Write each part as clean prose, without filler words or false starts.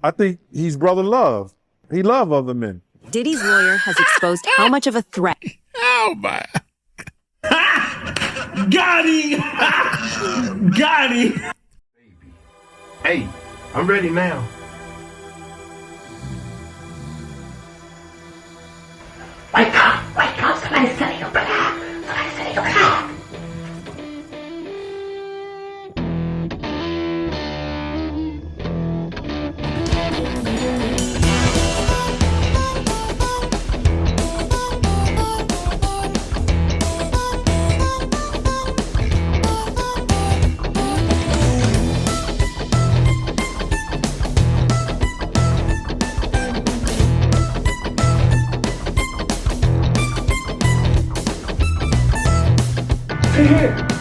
I think he's brother love. He love other men. Diddy's lawyer has exposed how much of a threat. Oh my. Got him! Got him! Hey, I'm ready now. Wake up! Somebody's setting your blood. Somebody's setting your blood.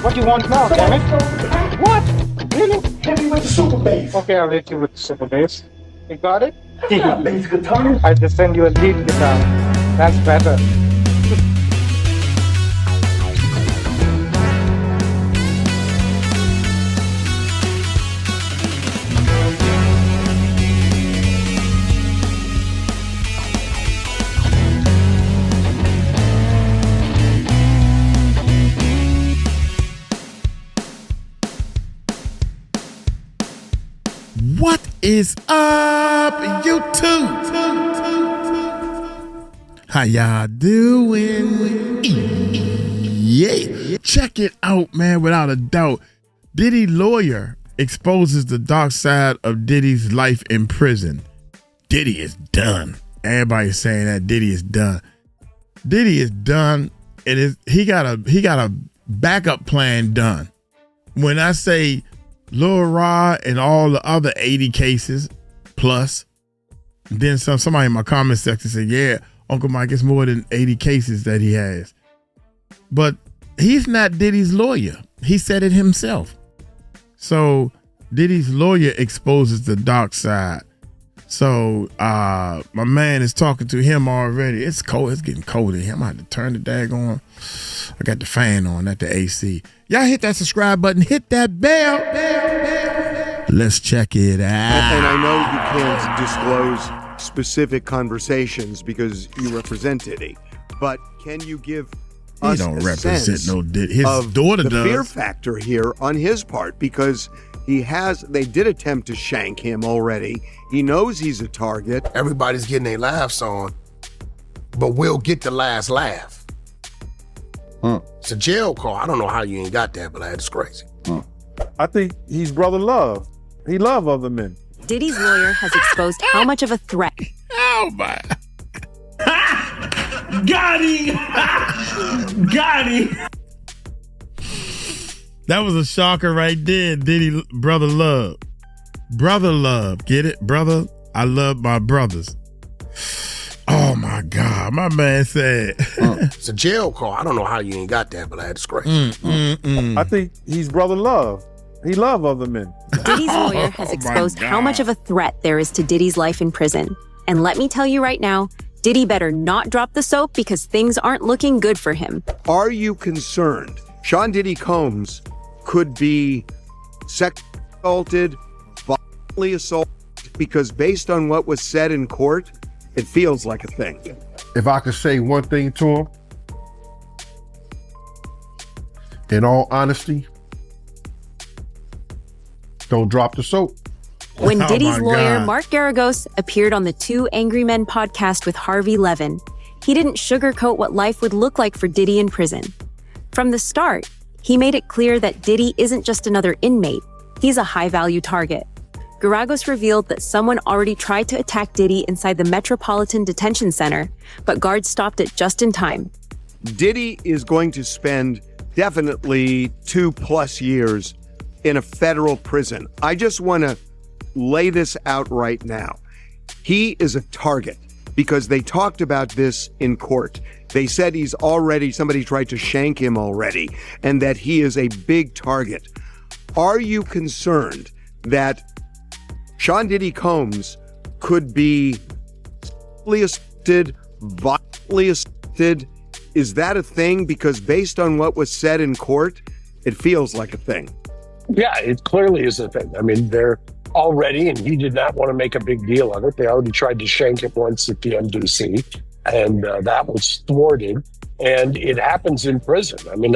What do you want now, damn it? What? Really? Hit me with the super bass. Okay, I'll hit you with the super bass. You got it? You got bass guitar? I just send you a lead guitar. That's better. What is up, YouTube? How y'all doing? Yeah. Check it out, man. Without a doubt, Diddy lawyer exposes the dark side of Diddy's life in prison. Diddy is done. Everybody's saying that Diddy is done. Diddy is done. He got a backup plan done. When I say Lil Rod and all the other 80 cases plus, then somebody in my comment section said, yeah, Uncle Mike, it's more than 80 cases that he has. But he's not Diddy's lawyer. He said it himself. So Diddy's lawyer exposes the dark side. So my man is talking to him already. It's cold. It's getting cold in here. I'm going to have to turn the dag on. I got the fan on, not the AC. Y'all hit that subscribe button. Hit that bell. Let's check it out. And I know you can't disclose specific conversations because you represent Diddy, but can you give us don't a represent sense no Diddy. His of daughter the does. fear factor here on his part? Because they did attempt to shank him already. He knows he's a target. Everybody's getting their laughs on, but we'll get the last laugh. It's a jail call. I don't know how you ain't got that, but that's crazy. I think he's brother love. He love other men. Diddy's lawyer has exposed how much of a threat. Oh my. Got him! Got him! That was a shocker right there. Diddy, brother love. Brother love. Get it? Brother, I love my brothers. Oh my God. My man said. It's a jail call. I don't know how you ain't got that, but that's crazy. I think he's brother love. He love other men. Diddy's lawyer has exposed how much of a threat there is to Diddy's life in prison. And let me tell you right now, Diddy better not drop the soap because things aren't looking good for him. Are you concerned Sean Diddy Combs could be sexually assaulted, violently assaulted? Because based on what was said in court, it feels like a thing. If I could say one thing to him, in all honesty, don't drop the soap. When Oh Diddy's my lawyer, God. Mark Garagos, appeared on the Two Angry Men podcast with Harvey Levin, he didn't sugarcoat what life would look like for Diddy in prison. From the start, he made it clear that Diddy isn't just another inmate, he's a high-value target. Garagos revealed that someone already tried to attack Diddy inside the Metropolitan Detention Center, but guards stopped it just in time. Diddy is going to spend definitely 2+ years in a federal prison. I just want to lay this out right now. He is a target because they talked about this in court. They said somebody tried to shank him already, and that he is a big target. Are you concerned that Sean Diddy Combs could be violently assaulted? Is that a thing? Because based on what was said in court, it feels like a thing. Yeah, it clearly is a thing. I mean, they're already, and he did not want to make a big deal of it. They already tried to shank it once at the MDC, and that was thwarted. And it happens in prison. I mean,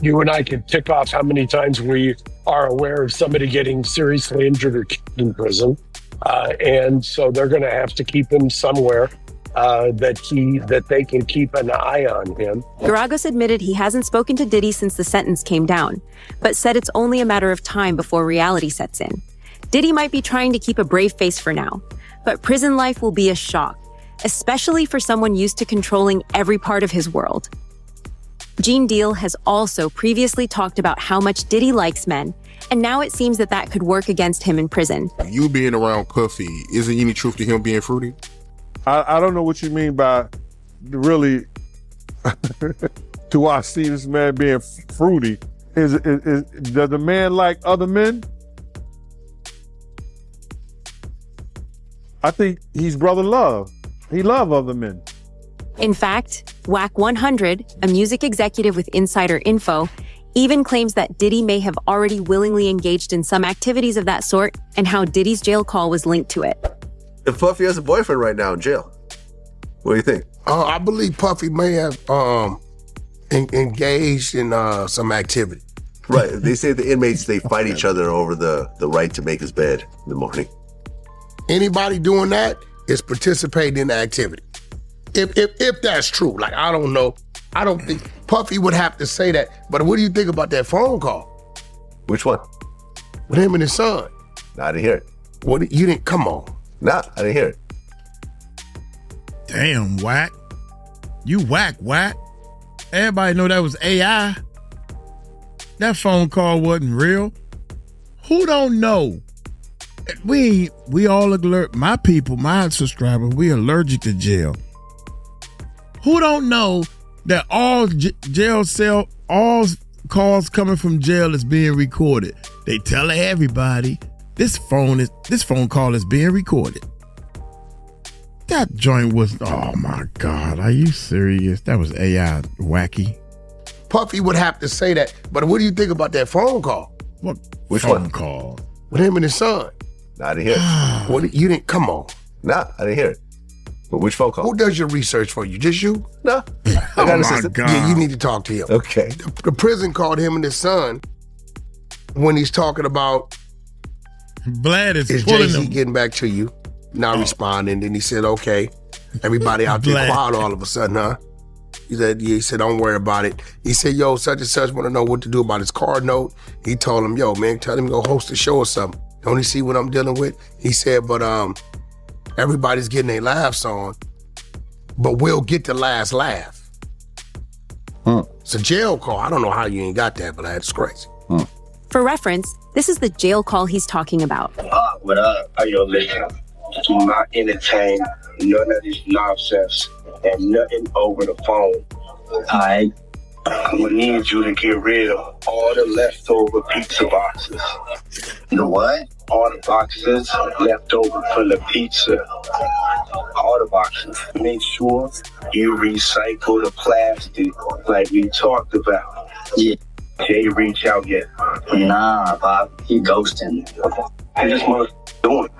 you and I could tick off how many times we are aware of somebody getting seriously injured or killed in prison. And so they're going to have to keep him somewhere that they can keep an eye on him. Geragos admitted he hasn't spoken to Diddy since the sentence came down, but said it's only a matter of time before reality sets in. Diddy might be trying to keep a brave face for now, but prison life will be a shock, especially for someone used to controlling every part of his world. Gene Deal has also previously talked about how much Diddy likes men, and now it seems that could work against him in prison. You being around Puffy, isn't any truth to him being fruity? I don't know what you mean by really, do I see this man being fruity? Does the man like other men? I think he's brother love. He love other men. In fact, Whack 100, a music executive with insider info, even claims that Diddy may have already willingly engaged in some activities of that sort and how Diddy's jail call was linked to it. If Puffy has a boyfriend right now in jail, what do you think? I believe Puffy may have engaged in some activity. Right. They say the inmates, they fight each other over the right to make his bed in the morning. Anybody doing that is participating in the activity. If that's true, like, I don't know. I don't think Puffy would have to say that. But what do you think about that phone call? Which one? With him and his son. Nah, I didn't hear it. What? You didn't? Come on. Nah, I didn't hear it. Damn, Whack. You whack. Everybody know that was AI. That phone call wasn't real. Who don't know? We all alert. My people, my subscribers, we allergic to jail. Who don't know that all all calls coming from jail is being recorded? They tell everybody this phone call is being recorded. That joint was, oh my God, are you serious? That was AI, wacky. Puffy would have to say that. But what do you think about that phone call? What? Which phone one? Call? With him and his son. Nah, I didn't hear it. What? You didn't? Come on. Nah, I didn't hear it. But which phone call? Who does your research for you? Just you? No. I got Oh an my assistant. God. Yeah, you need to talk to him. Okay. The prison called him and his son when he's talking about Vlad is is pulling Jay-Z them. getting back to you, not responding. Then he said, okay. Everybody out there Vlad. quiet all of a sudden, huh? He said, yeah, he said, don't worry about it. He said, yo, such and such want to know what to do about his car note. He told him, yo, man, tell him to go host a show or something. Don't he see what I'm dealing with? He said, but everybody's getting their laughs on, but we'll get the last laugh. It's a jail call. I don't know how you ain't got that, but that's crazy. For reference, this is the jail call he's talking about. What up? How you listening? Do not entertain none of this nonsense and nothing over the phone. Alright? I'm gonna need you to get rid of all the leftover pizza boxes. The what? All the boxes left over from the pizza. All the boxes. Make sure you recycle the plastic like we talked about. Yeah. Jay reach out yet? Nah, Bob. He ghosting. I just want to do it.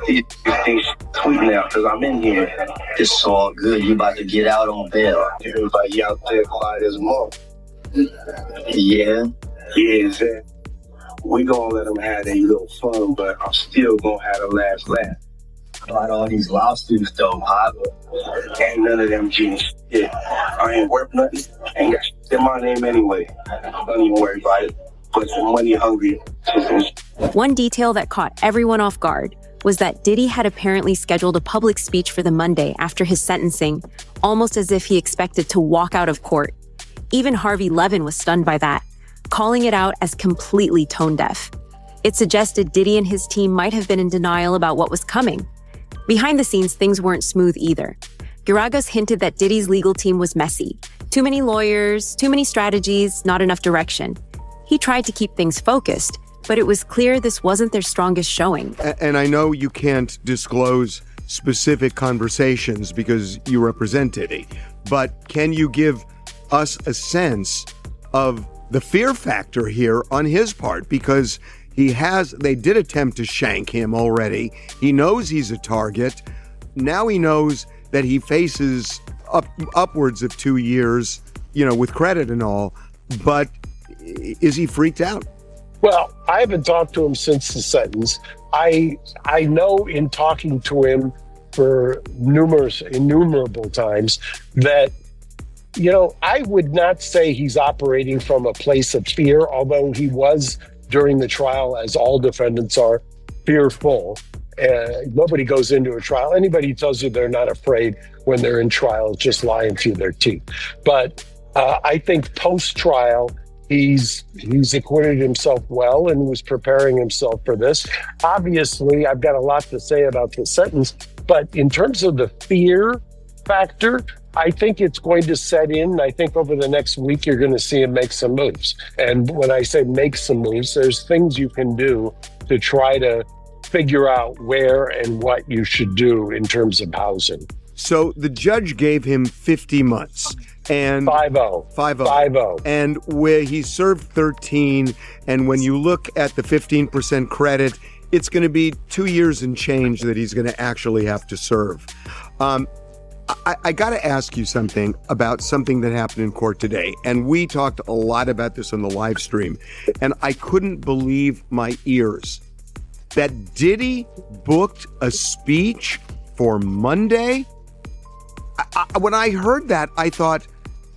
These things tweet now because I'm in here. It's all good. You about to get out on bail. Everybody out there quiet as a month. Yeah. Yeah, Zach. We gonna let them have their little fun, but I'm still gonna have the last laugh. About all these lawsuits though, Pop. Ain't none of them getting shit. I ain't worth nothing. Ain't got shit in my name anyway. Don't even worry about it. But some money hungry. One detail that caught everyone off guard was that Diddy had apparently scheduled a public speech for the Monday after his sentencing, almost as if he expected to walk out of court. Even Harvey Levin was stunned by that, calling it out as completely tone-deaf. It suggested Diddy and his team might have been in denial about what was coming. Behind the scenes, things weren't smooth either. Geragos hinted that Diddy's legal team was messy. Too many lawyers, too many strategies, not enough direction. He tried to keep things focused, but it was clear this wasn't their strongest showing. And I know you can't disclose specific conversations because you represent Diddy, but can you give us a sense of the fear factor here on his part? Because They did attempt to shank him already. He knows he's a target. Now he knows that he faces upwards of 2 years, with credit and all. But is he freaked out? Well, I haven't talked to him since the sentence. I know in talking to him for innumerable times that, I would not say he's operating from a place of fear, although he was during the trial, as all defendants are, fearful. Nobody goes into a trial. Anybody who tells you they're not afraid when they're in trial is just lying through their teeth. But I think post-trial, he's acquitted himself well and was preparing himself for this. Obviously, I've got a lot to say about the sentence, but in terms of the fear factor, I think it's going to set in. I think over the next week, you're going to see him make some moves. And when I say make some moves, there's things you can do to try to figure out where and what you should do in terms of housing. So the judge gave him 50 months. And 5-0. And where he served 13, and when you look at the 15% credit, it's going to be 2 years and change that he's going to actually have to serve. I got to ask you something about something that happened in court today. And we talked a lot about this on the live stream. And I couldn't believe my ears that Diddy booked a speech for Monday. When I heard that, I thought,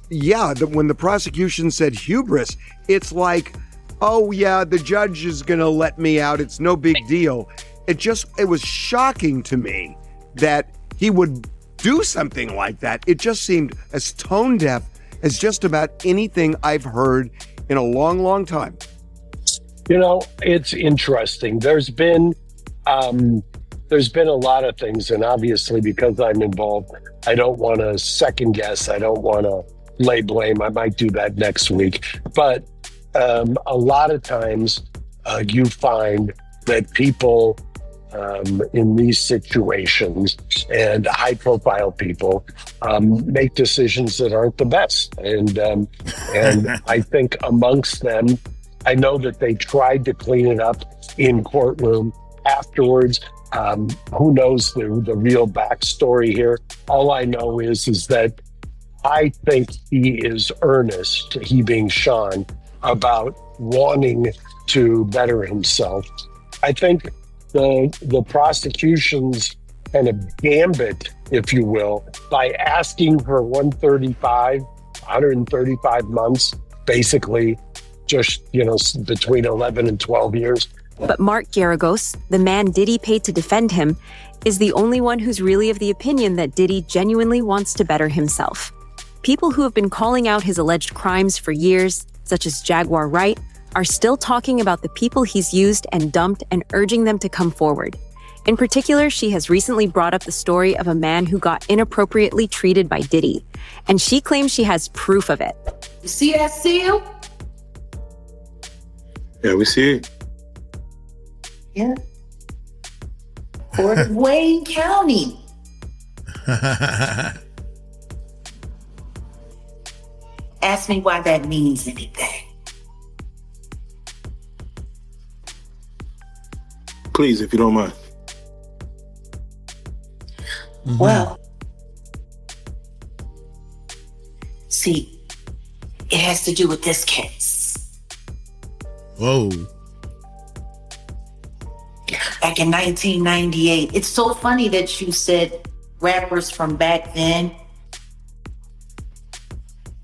when the prosecution said hubris, it's like, oh yeah, the judge is going to let me out. It's no big deal. It was shocking to me that he would do something like that. It just seemed as tone deaf as just about anything I've heard in a long, long time. It's interesting. There's been a lot of things, and obviously because I'm involved, I don't want to second guess. I don't want to lay blame. I might do that next week. But a lot of times you find that people in these situations, and high-profile people, make decisions that aren't the best. And I think amongst them, I know that they tried to clean it up in courtroom afterwards. Who knows the real backstory here? All I know is that I think he is earnest, he being Sean, about wanting to better himself. I think the prosecution's kind of gambit, if you will, by asking for 135 months, basically just, between 11 and 12 years. But Mark Garagos, the man Diddy paid to defend him, is the only one who's really of the opinion that Diddy genuinely wants to better himself. People who have been calling out his alleged crimes for years, such as Jaguar Wright, are still talking about the people he's used and dumped and urging them to come forward. In particular, she has recently brought up the story of a man who got inappropriately treated by Diddy, and she claims she has proof of it. You see that seal? Yeah, we see it. Yeah. Port of Wayne County. Ask me why that means anything. Please, if you don't mind. Mm-hmm. Well, see, it has to do with this case. Whoa. Back in 1998. It's so funny that you said rappers from back then,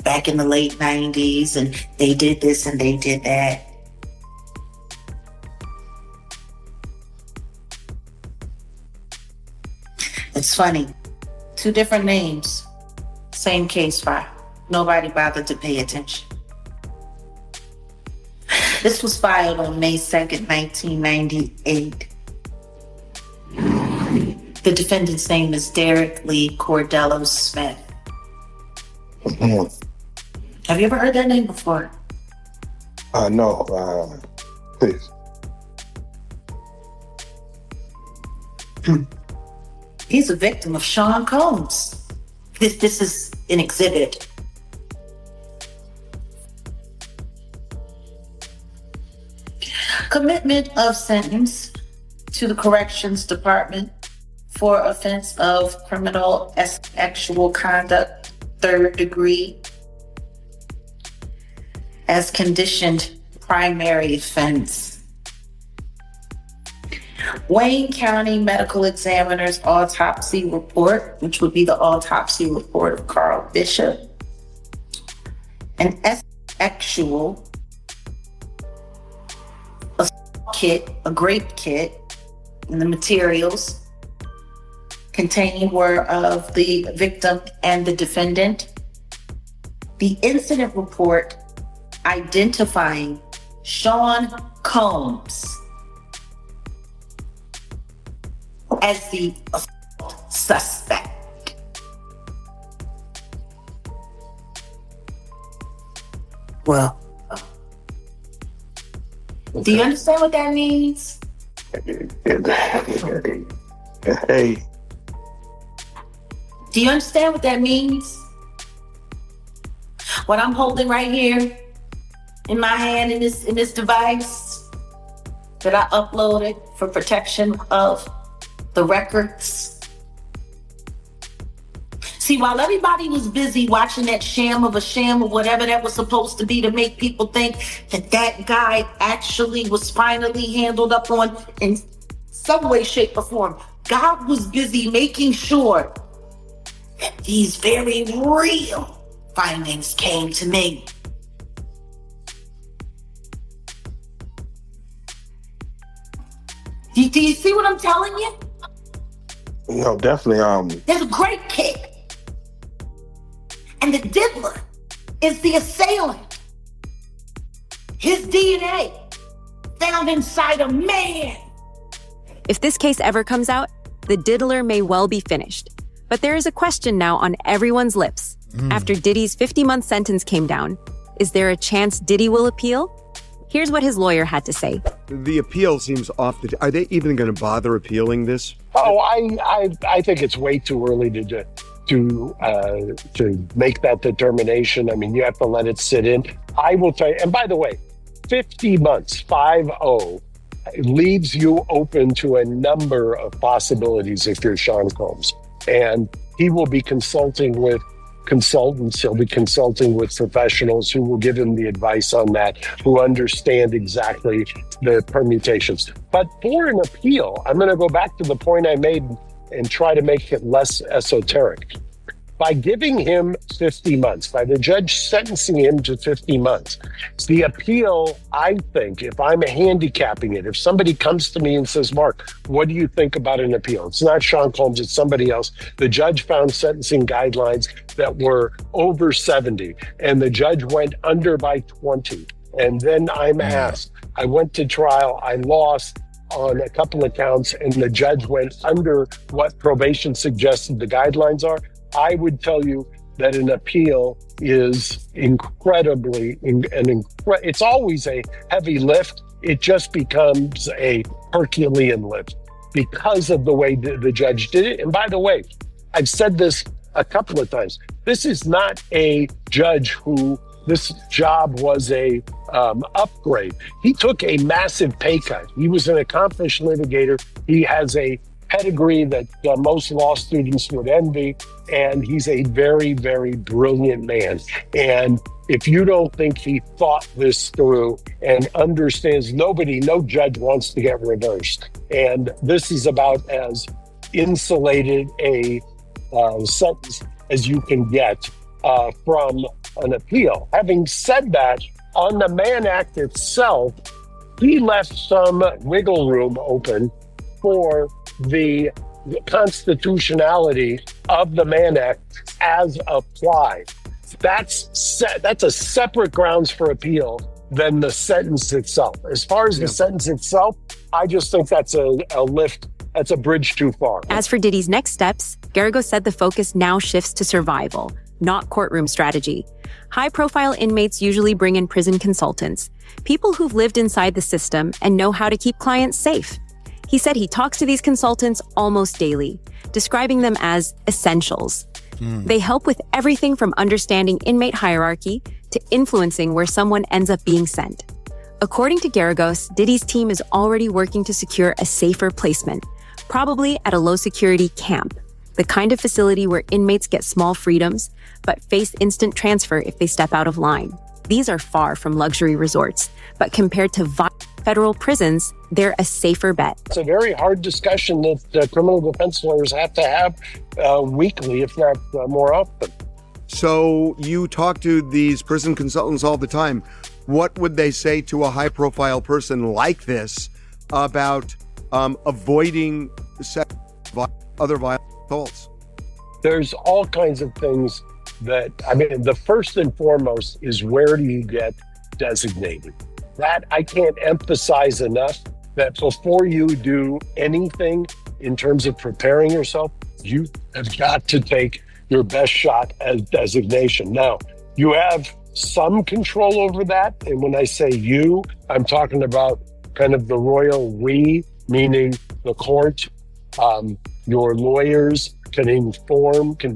back in the late 90s, and they did this and they did that. It's funny. 2 different names, same case file. Nobody bothered to pay attention. This was filed on May 2nd, 1998. The defendant's name is Derek Lee Cordello Smith. Have you ever heard that name before? No. Please. He's a victim of Sean Combs. This is an exhibit. Commitment of sentence to the Corrections Department for offense of criminal sexual conduct, 3rd degree, as conditioned primary offense. Wayne County Medical Examiner's autopsy report, which would be the autopsy report of Carl Bishop. An sexual kit, a grape kit, and the materials contained were of the victim and the defendant. The incident report identifying Sean Combs as the suspect. Well, do you understand what that means? Hey. Do you understand what that means? What I'm holding right here in my hand in this device that I uploaded for protection of the records. See, while everybody was busy watching that sham of whatever that was supposed to be to make people think that guy actually was finally handled up on in some way, shape, or form, God was busy making sure that these very real findings came to me. Do you see what I'm telling you? No, definitely. There's a great kid. And the diddler is the assailant. His DNA found inside a man. If this case ever comes out, the diddler may well be finished. But there is a question now on everyone's lips. After Diddy's 50-month sentence came down, is there a chance Diddy will appeal? Here's what his lawyer had to say. The appeal seems off the... Are they even going to bother appealing this? Oh, I think it's way too early to make that determination. I mean, you have to let it sit in. I will tell you, and by the way, 50 months, 5-0, leaves you open to a number of possibilities if you're Sean Combs. And he will be consulting with consultants. He'll be consulting with professionals who will give him the advice on that, who understand exactly the permutations. But for an appeal, I'm going to go back to the point I made and try to make it less esoteric. By giving him 50 months, by the judge sentencing him to 50 months, the appeal, I think, if I'm handicapping it, if somebody comes to me and says, Mark, what do you think about an appeal? It's not Sean Combs, it's somebody else. The judge found sentencing guidelines that were over 70, and the judge went under by 20. And then I'm asked, I went to trial, I lost on a couple of counts, and the judge went under what probation suggested the guidelines are. I would tell you that an appeal is incredibly, it's always a heavy lift. It just becomes a Herculean lift because of the way the judge did it. And by the way, I've said this a couple of times. This is not a judge who this job was a upgrade. He took a massive pay cut. He was an accomplished litigator. He has a pedigree that most law students would envy, and he's a very, very brilliant man. And if you don't think he thought this through and understands, no judge wants to get reversed. And this is about as insulated a sentence as you can get from an appeal. Having said that, on the Mann Act itself, he left some wiggle room open for the constitutionality of the Mann Act as applied. That's a separate grounds for appeal than the sentence itself. As far as the sentence itself, I just think that's a lift. That's a bridge too far. As for Diddy's next steps, Garagos said the focus now shifts to survival, not courtroom strategy. High-profile inmates usually bring in prison consultants, people who've lived inside the system and know how to keep clients safe. He said he talks to these consultants almost daily, describing them as essentials. They help with everything from understanding inmate hierarchy to influencing where someone ends up being sent. According to Garagos, Diddy's team is already working to secure a safer placement, probably at a low-security camp, the kind of facility where inmates get small freedoms, but face instant transfer if they step out of line. These are far from luxury resorts, but compared to federal prisons, they're a safer bet. It's a very hard discussion that criminal defense lawyers have to have weekly, if not more often. So you talk to these prison consultants all the time. What would they say to a high-profile person like this about avoiding other violent assaults? There's all kinds of things the first and foremost is, where do you get designated? That I can't emphasize enough, that before you do anything in terms of preparing yourself, you have got to take your best shot at designation. Now, you have some control over that. And when I say you, I'm talking about kind of the royal we, meaning the court. Your lawyers can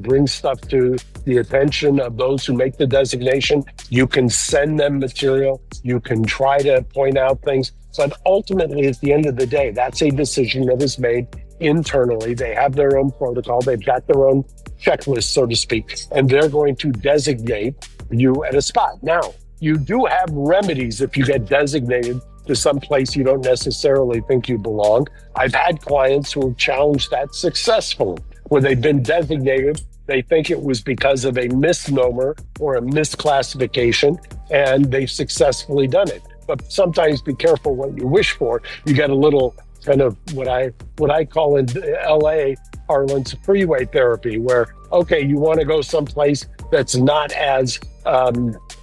bring stuff to the attention of those who make the designation. You can send them material. You can try to point out things. But ultimately, at the end of the day, that's a decision that is made internally. They have their own protocol. They've got their own checklist, so to speak, and they're going to designate you at a spot. Now, you do have remedies if you get designated to some place you don't necessarily think you belong. I've had clients who have challenged that successfully. When they've been designated, they think it was because of a misnomer or a misclassification, and they've successfully done it. But sometimes be careful what you wish for. You get a little kind of what I call in LA parlance freeway therapy, where, okay, you want to go someplace that's not as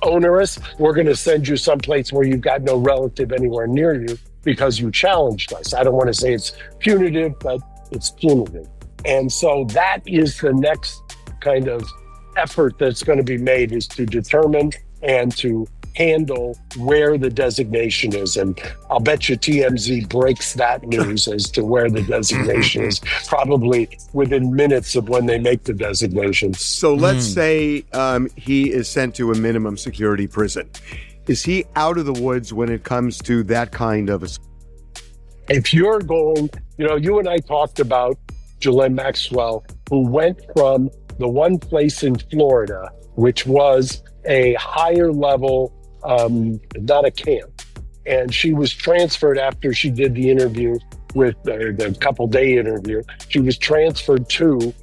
onerous. We're going to send you someplace where you've got no relative anywhere near you because you challenged us. I don't want to say it's punitive, but it's punitive. And so that is the next kind of effort that's going to be made, is to determine and to handle where the designation is. And I'll bet you TMZ breaks that news as to where the designation is, probably within minutes of when they make the designation. So let's say he is sent to a minimum security prison. Is he out of the woods when it comes to that kind of a... If you're going, you and I talked about Ghislaine Maxwell, who went from the one place in Florida, which was a higher level, not a camp. And she was transferred after she did the interview with the couple-day interview. She was transferred to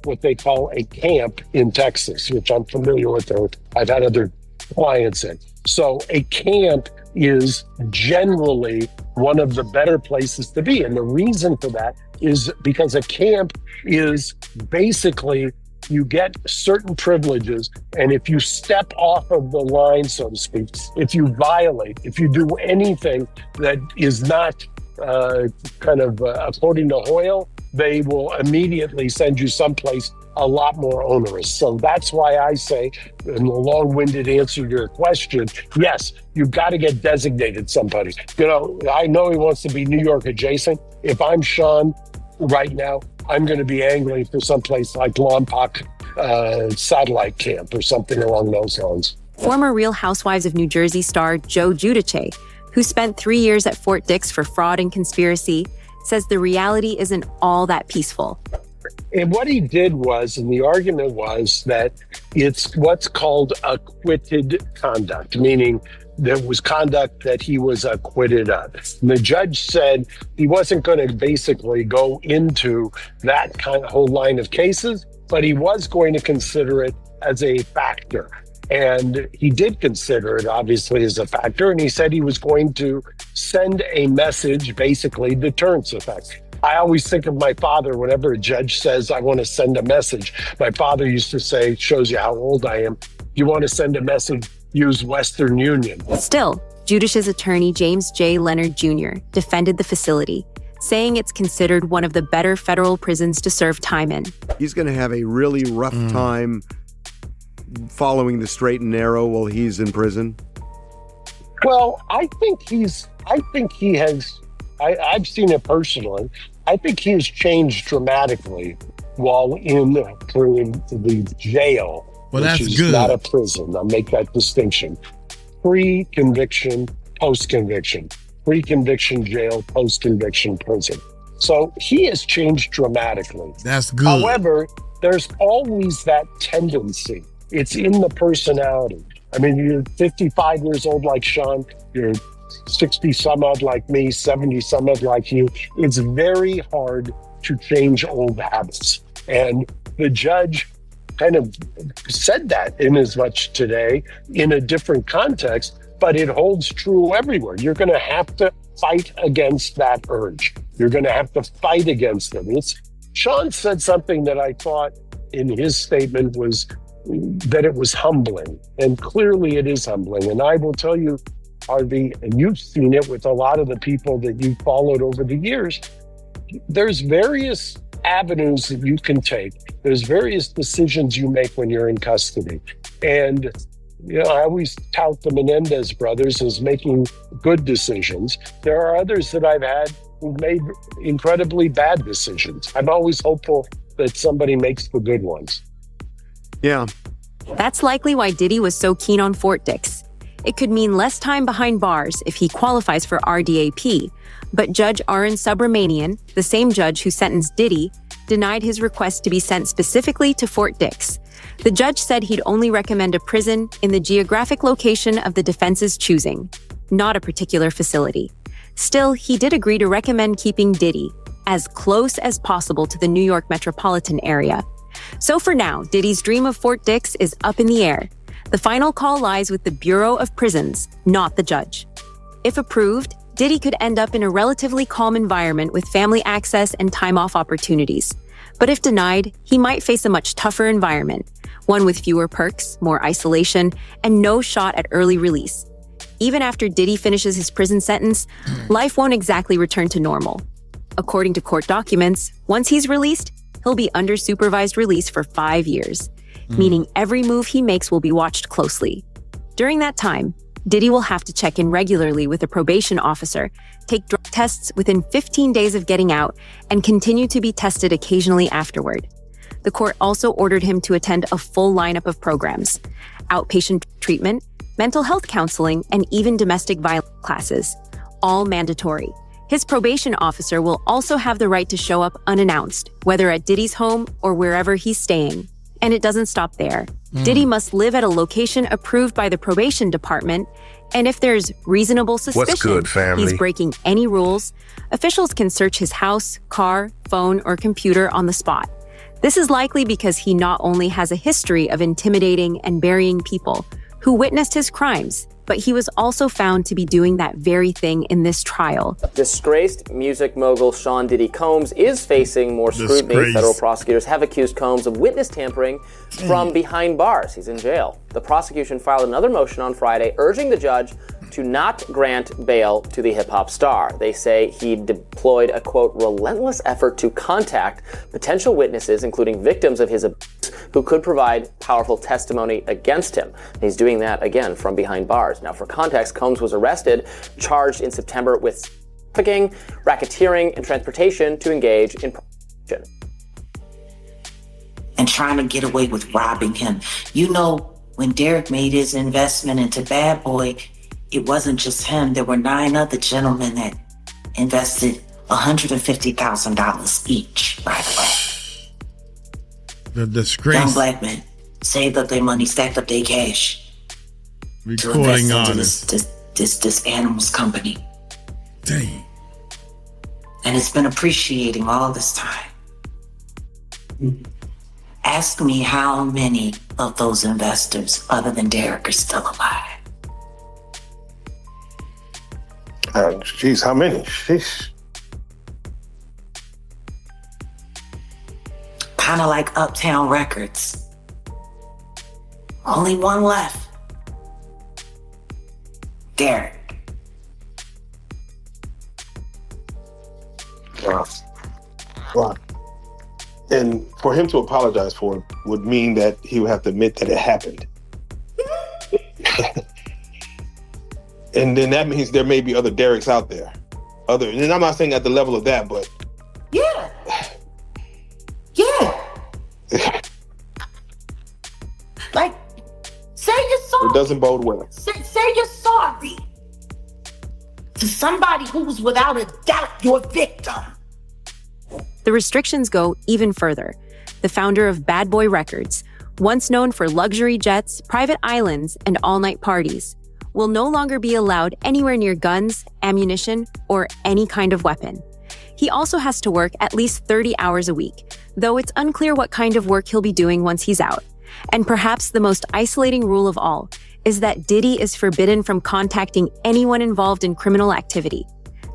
what they call a camp in Texas, which I'm familiar with. I've had other clients in. So a camp is generally one of the better places to be. And the reason for that is because a camp is basically, you get certain privileges, and if you step off of the line, so to speak, if you violate, if you do anything that is not according to Hoyle, they will immediately send you someplace a lot more onerous. So that's why I say, in a long-winded answer to your question, yes, you've got to get designated somebody. I know he wants to be New York adjacent. If I'm Sean right now, I'm going to be angling for someplace like Lompoc Satellite Camp or something along those lines. Former Real Housewives of New Jersey star Joe Giudice, who spent 3 years at Fort Dix for fraud and conspiracy, says the reality isn't all that peaceful. And what he did was, and the argument was, that it's what's called acquitted conduct, meaning there was conduct that he was acquitted of. And the judge said he wasn't going to basically go into that kind of whole line of cases, but he was going to consider it as a factor. And he did consider it, obviously, as a factor. And he said he was going to send a message, basically deterrence effect. I always think of my father whenever a judge says, I want to send a message. My father used to say, shows you how old I am, you want to send a message, use Western Union. Still, Giudice's attorney, James J. Leonard Jr., defended the facility, saying it's considered one of the better federal prisons to serve time in. He's going to have a really rough time following the straight and narrow while he's in prison. Well, I've seen it personally. I think he has changed dramatically while in the jail, well, which that's is good. Not a prison. I'll make that distinction. Pre-conviction, post-conviction, pre-conviction jail, post-conviction prison. So he has changed dramatically. That's good. However, there's always that tendency. It's in the personality. I mean, you're 55 years old like Sean, you're 60 some odd like me, 70 some odd like you. It's very hard to change old habits. And the judge kind of said that in as much today in a different context, but it holds true everywhere. You're going to have to fight against that urge. You're going to have to fight against it. Sean said something that I thought in his statement was that it was humbling. And clearly it is humbling. And I will tell you, Harvey, and you've seen it with a lot of the people that you followed over the years, there's various avenues that you can take. There's various decisions you make when you're in custody. And I always tout the Menendez brothers as making good decisions. There are others that I've had who've made incredibly bad decisions. I'm always hopeful that somebody makes the good ones. Yeah. That's likely why Diddy was so keen on Fort Dix. It could mean less time behind bars if he qualifies for RDAP, but Judge Aaron Subramanian, the same judge who sentenced Diddy, denied his request to be sent specifically to Fort Dix. The judge said he'd only recommend a prison in the geographic location of the defense's choosing, not a particular facility. Still, he did agree to recommend keeping Diddy as close as possible to the New York metropolitan area. So for now, Diddy's dream of Fort Dix is up in the air. The final call lies with the Bureau of Prisons, not the judge. If approved, Diddy could end up in a relatively calm environment with family access and time off opportunities. But if denied, he might face a much tougher environment, one with fewer perks, more isolation, and no shot at early release. Even after Diddy finishes his prison sentence, life won't exactly return to normal. According to court documents, once he's released, he'll be under supervised release for 5 years, meaning every move he makes will be watched closely. During that time, Diddy will have to check in regularly with a probation officer, take drug tests within 15 days of getting out, and continue to be tested occasionally afterward. The court also ordered him to attend a full lineup of programs: outpatient treatment, mental health counseling, and even domestic violence classes, all mandatory. His probation officer will also have the right to show up unannounced, whether at Diddy's home or wherever he's staying. And it doesn't stop there. Diddy must live at a location approved by the probation department, and if there's reasonable suspicion he's breaking any rules, officials can search his house, car, phone, or computer on the spot. This is likely because he not only has a history of intimidating and burying people who witnessed his crimes, but he was also found to be doing that very thing in this trial. Disgraced music mogul Sean Diddy Combs is facing more scrutiny. Federal prosecutors have accused Combs of witness tampering from behind bars. He's in jail. The prosecution filed another motion on Friday urging the judge to not grant bail to the hip-hop star. They say he deployed a, quote, relentless effort to contact potential witnesses, including victims of his abuse, who could provide powerful testimony against him. He's doing that, again, from behind bars. Now, for context, Combs was arrested, charged in September with trafficking, racketeering, and transportation to engage in prostitution. And trying to get away with robbing him. You know, when Derek made his investment into Bad Boy, it wasn't just him. There were 9 other gentlemen that invested $150,000 each, by the way. The disgrace. Young black men saved up their money, stacked up their cash to Recording invest into this animals company. Dang. And it's been appreciating all this time. Ask me how many of those investors, other than Derek, are still alive. Geez, how many? Sheesh. Kind of like Uptown Records. Only one left. Derek. Wow. And for him to apologize for it would mean that he would have to admit that it happened. And then that means there may be other Dereks out there. And I'm not saying at the level of that, but Yeah. Yeah. Like, say you're sorry. it doesn't bode well. Say you're sorry. to somebody who was without a doubt your victim. The restrictions go even further. The founder of Bad Boy Records, once known for luxury jets, private islands, and all-night parties, will no longer be allowed anywhere near guns, ammunition, or any kind of weapon. He also has to work at least 30 hours a week, though it's unclear what kind of work he'll be doing once he's out. And perhaps the most isolating rule of all is that Diddy is forbidden from contacting anyone involved in criminal activity.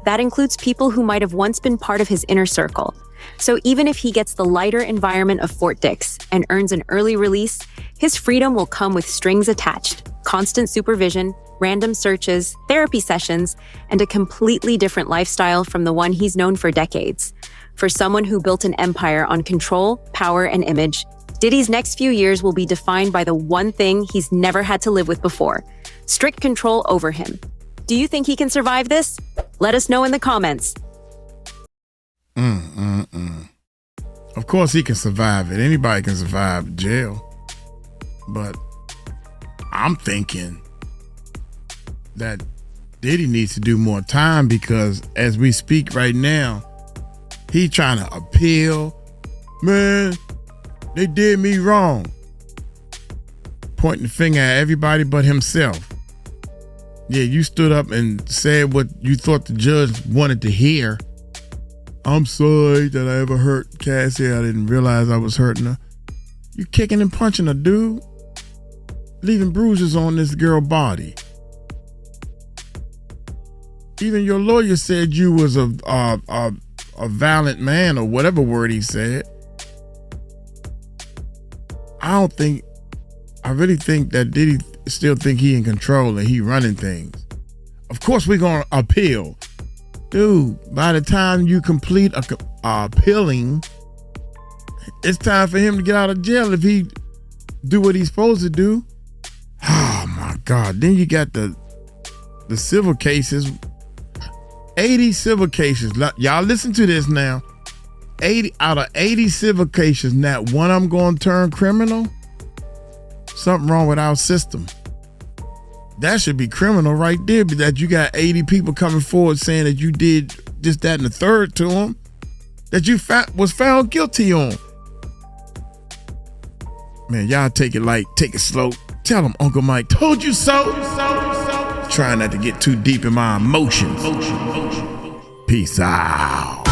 That includes people who might have once been part of his inner circle. So even if he gets the lighter environment of Fort Dix and earns an early release, his freedom will come with strings attached, constant supervision, random searches, therapy sessions, and a completely different lifestyle from the one he's known for decades. For someone who built an empire on control, power, and image, Diddy's next few years will be defined by the one thing he's never had to live with before: strict control over him. Do you think he can survive this? Let us know in the comments. Of course he can survive it. Anybody can survive jail. But I'm thinking that Diddy needs to do more time, because as we speak right now, he trying to appeal. Man, they did me wrong. Pointing the finger at everybody but himself. Yeah, you stood up and said what you thought the judge wanted to hear. I'm sorry that I ever hurt Cassie. I didn't realize I was hurting her. You kicking and punching a dude, leaving bruises on this girl's body. Even your lawyer said you was a violent man, or whatever word he said. I really think that Diddy still think he in control and he running things. Of course we're gonna appeal. Dude, by the time you complete appealing, it's time for him to get out of jail if he do what he's supposed to do. Oh my God. Then you got the civil cases. 80 civil cases. Y'all listen to this now. 80 out of 80 civil cases, not one of them going to turn criminal. Something wrong with our system. That should be criminal right there, but that you got 80 people coming forward saying that you did this, that, and the third to them, that you was found guilty on. Man, y'all take it light, take it slow. Tell them Uncle Mike told you so. Trying not to get too deep in my emotions. Peace out.